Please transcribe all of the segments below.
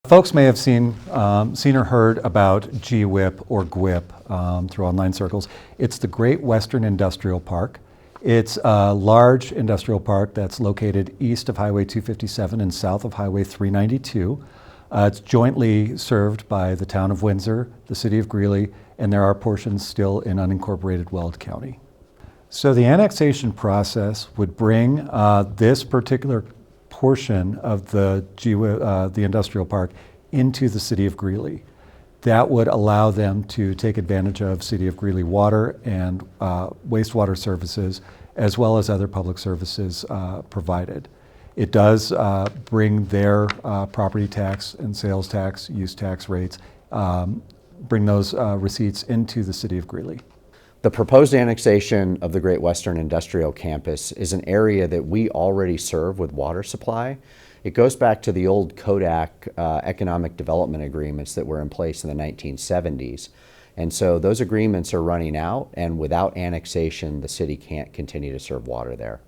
Folks may have seen or heard about GWIP or GWIP through online circles. It's the Great Western Industrial Park. It's a large industrial park that's located east of Highway 257 and south of Highway 392. It's jointly served by the town of Windsor, the city of Greeley, and there are portions still in unincorporated Weld County. So the annexation process would bring this particular portion of the industrial park into the city of Greeley. That would allow them to take advantage of city of Greeley water and wastewater services, as well as other public services provided. It does bring their property tax and sales tax, use tax rates, bring those receipts into the city of Greeley. The proposed annexation of the Great Western Industrial Campus is an area that we already serve with water supply. It goes back to the old Kodak economic development agreements that were in place in the 1970s. And so those agreements are running out, and without annexation, the city can't continue to serve water there.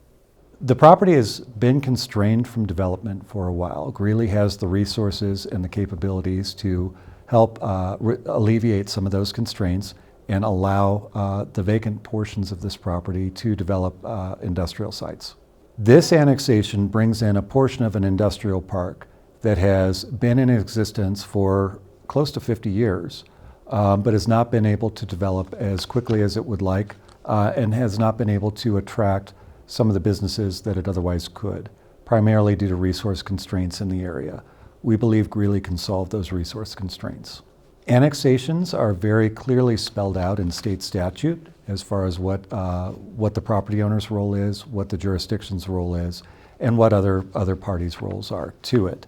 The property has been constrained from development for a while. Greeley has the resources and the capabilities to help alleviate some of those constraints and allow the vacant portions of this property to develop industrial sites. This annexation brings in a portion of an industrial park that has been in existence for close to 50 years, but has not been able to develop as quickly as it would like, and has not been able to attract some of the businesses that it otherwise could, primarily due to resource constraints in the area. We believe Greeley can solve those resource constraints. Annexations are very clearly spelled out in state statute as far as what the property owner's role is, what the jurisdiction's role is, and what other parties' roles are to it.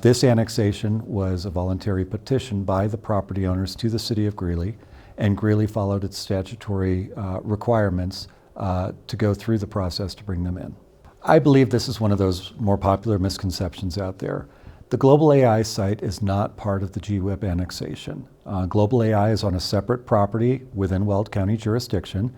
This annexation was a voluntary petition by the property owners to the city of Greeley, and Greeley followed its statutory requirements to go through the process to bring them in. I believe this is one of those more popular misconceptions out there. The Global AI site is not part of the GWIP annexation. Global AI is on a separate property within Weld County jurisdiction.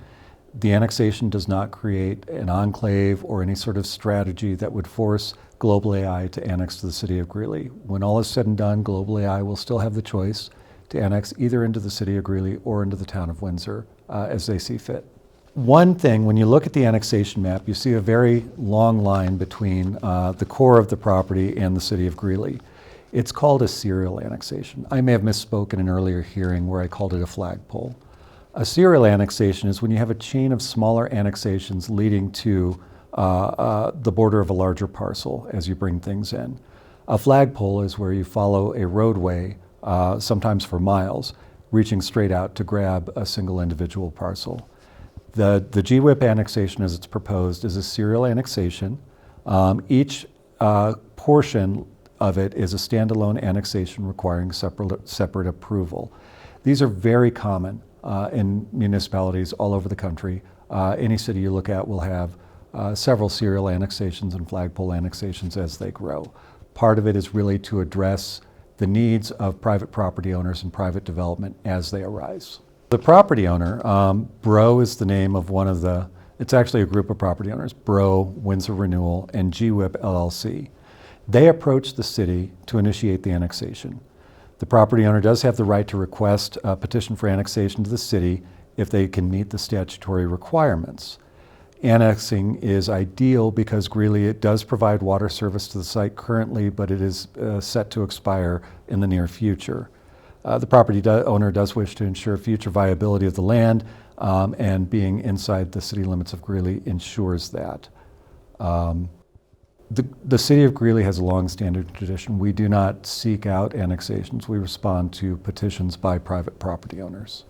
The annexation does not create an enclave or any sort of strategy that would force Global AI to annex to the city of Greeley. When all is said and done, Global AI will still have the choice to annex either into the city of Greeley or into the town of Windsor as they see fit. One thing, when you look at the annexation map, you see a very long line between the core of the property and the city of Greeley. It's called a serial annexation. I may have misspoken in an earlier hearing where I called it a flagpole. A serial annexation is when you have a chain of smaller annexations leading to the border of a larger parcel as you bring things in. A flagpole is where you follow a roadway, sometimes for miles, reaching straight out to grab a single individual parcel. The GWIP annexation as it's proposed is a serial annexation. Each portion of it is a standalone annexation requiring separate approval. These are very common in municipalities all over the country. Any city you look at will have several serial annexations and flagpole annexations as they grow. Part of it is really to address the needs of private property owners and private development as they arise. The property owner, Bro is the name of it's actually a group of property owners, Bro, Windsor Renewal, and GWIP LLC. They approached the city to initiate the annexation. The property owner does have the right to request a petition for annexation to the city if they can meet the statutory requirements. Annexing is ideal because Greeley, it does provide water service to the site currently, but it is set to expire in the near future. The property owner does wish to ensure future viability of the land, and being inside the city limits of Greeley ensures that. The city of Greeley has a long-standing tradition. We do not seek out annexations. We respond to petitions by private property owners.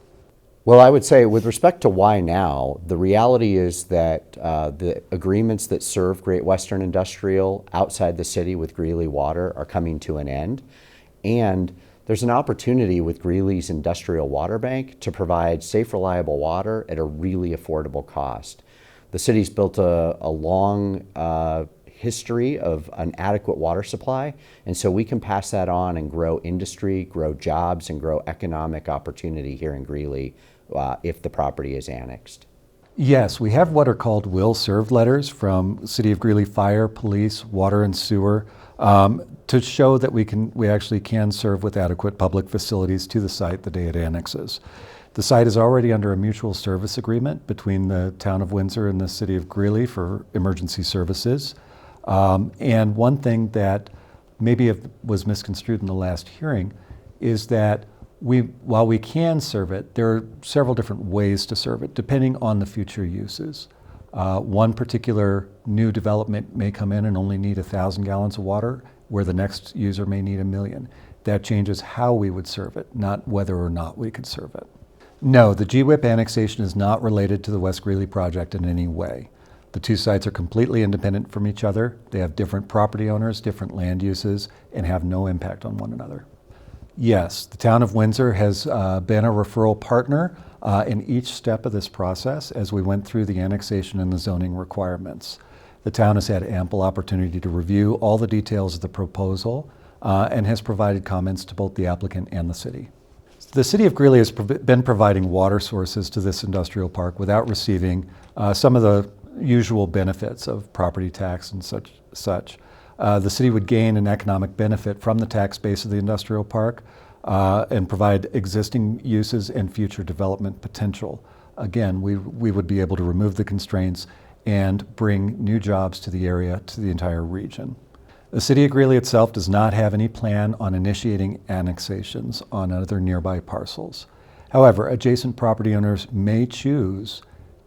Well, I would say with respect to why now, the reality is that the agreements that serve Great Western Industrial outside the city with Greeley Water are coming to an end, and there's an opportunity with Greeley's industrial water bank to provide safe, reliable water at a really affordable cost. The city's built a long history of an adequate water supply, and so we can pass that on and grow industry, grow jobs, and grow economic opportunity here in Greeley if the property is annexed. Yes, we have what are called will serve letters from City of Greeley Fire, Police, Water and Sewer to show that we actually can serve with adequate public facilities to the site the day it annexes. The site is already under a mutual service agreement between the Town of Windsor and the City of Greeley for emergency services. And one thing that maybe was misconstrued in the last hearing is that while we can serve it, there are several different ways to serve it, depending on the future uses. One particular new development may come in and only need 1,000 gallons of water, where the next user may need 1,000,000. That changes how we would serve it, not whether or not we could serve it. No, the GWIP annexation is not related to the West Greeley project in any way. The two sites are completely independent from each other. They have different property owners, different land uses, and have no impact on one another. Yes, the Town of Windsor has been a referral partner in each step of this process as we went through the annexation and the zoning requirements. The town has had ample opportunity to review all the details of the proposal and has provided comments to both the applicant and the city. The City of Greeley has been providing water sources to this industrial park without receiving some of the usual benefits of property tax and such. The city would gain an economic benefit from the tax base of the industrial park and provide existing uses and future development potential. Again, we would be able to remove the constraints and bring new jobs to the area, to the entire region. The City of Greeley itself does not have any plan on initiating annexations on other nearby parcels. However, adjacent property owners may choose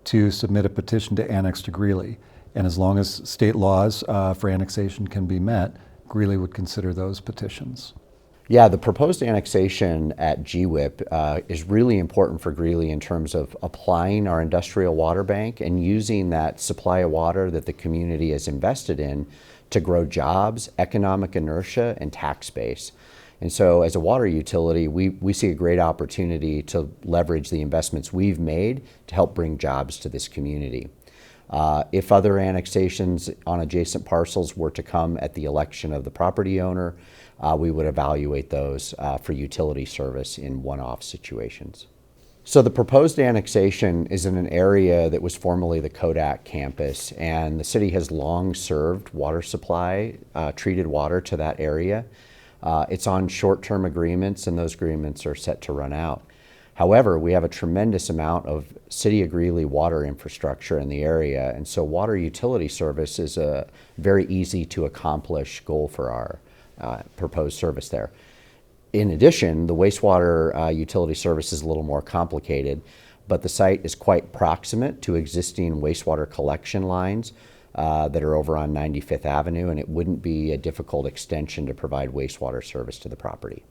to submit a petition to annex to Greeley, and as long as state laws for annexation can be met, Greeley would consider those petitions. Yeah, the proposed annexation at GWIP is really important for Greeley in terms of applying our industrial water bank and using that supply of water that the community has invested in to grow jobs, economic inertia, and tax base. And so as a water utility, we see a great opportunity to leverage the investments we've made to help bring jobs to this community. If other annexations on adjacent parcels were to come at the election of the property owner, we would evaluate those for utility service in one-off situations. So the proposed annexation is in an area that was formerly the Kodak campus, and the city has long served water supply, treated water to that area. It's on short-term agreements, and those agreements are set to run out. However, we have a tremendous amount of City of Greeley water infrastructure in the area, and so water utility service is a very easy to accomplish goal for our proposed service there. In addition, the wastewater utility service is a little more complicated, but the site is quite proximate to existing wastewater collection lines that are over on 95th Avenue, and it wouldn't be a difficult extension to provide wastewater service to the property.